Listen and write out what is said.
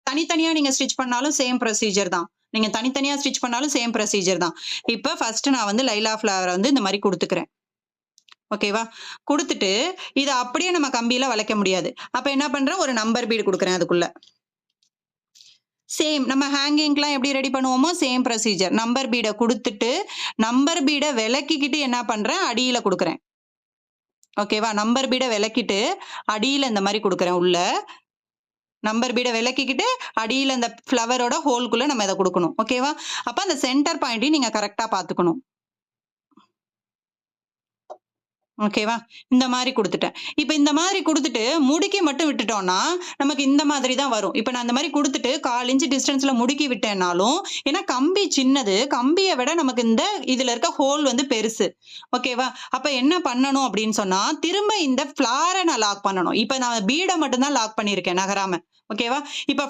தனித்தனியா நீங்க ஸ்டிச் பண்ணாலும் சேம் ப்ரொசீஜர் தான். நீங்க தனித்தனியா ஸ்டிச் பண்ணாலும் சேம் ப்ரொசீஜர் தான். இப்ப ஃபர்ஸ்ட் நான் வந்து லைலா ஃப்ளவர வந்து இந்த மாரி குடுத்துக்கிறேன். ஓகேவா? குடுத்துட்டு, இத அப்படியே நம்ம கம்பியில வளைக்க முடியாது. அப்ப என்ன பண்றேன், ஒரு நம்பர் பீட் குடுக்குறேன் அதுக்குள்ள. சேம் நம்ம ஹேங்கிங்க்குலாம் எப்படி ரெடி பண்ணுவோமோ, சேம் ப்ரொசீஜர். நம்பர் பீட குடுத்துட்டு, நம்பர் பீட விலக்கிக்கிட்டு என்ன பண்றேன், அடியில குடுக்குறேன். ஓகேவா? நம்பர் பீட விலக்கிட்டு, அடியில இந்த மாரி குடுக்குறேன் உள்ள. நம்பர் பீட விலக்கிக்கிட்டு, அடியில அந்த ஃப்ளவரோட ஹோல்க்குள்ள நம்ம இத குடுக்கணும். ஓகேவா? அப்ப அந்த சென்டர் பாயிண்ட்டையும் நீங்க கரெக்ட்டா பாத்துக்கணும். ஓகேவா? இந்த மாரி குடுத்துட்டேன். இப்ப இந்த மாதிரி குடுத்துட்டு, முடுக்கி மட்டும் விட்டுட்டோம்னா, நமக்கு இந்த மாதிரி தான் வரும். இப்ப நான் இந்த மாரி குடுத்துட்டு, 1/4 இன்ச் டிஸ்டன்ஸ்ல முடுக்கி விட்டேன்னாலும், ஏன்னா கம்பி சின்னது, கம்பிய விட நமக்கு இந்த இதுல இருக்க ஹோல் வந்து பெருசு. ஓகேவா? அப்ப என்ன பண்ணணும் அப்படின்னு சொன்னா, திரும்ப இந்த ஃப்ளார நான் லாக் பண்ணணும். இப்ப நான் பீட மட்டும் தான் லாக் பண்ணியிருக்கேன் நகராம. ஓகேவா? இப்ப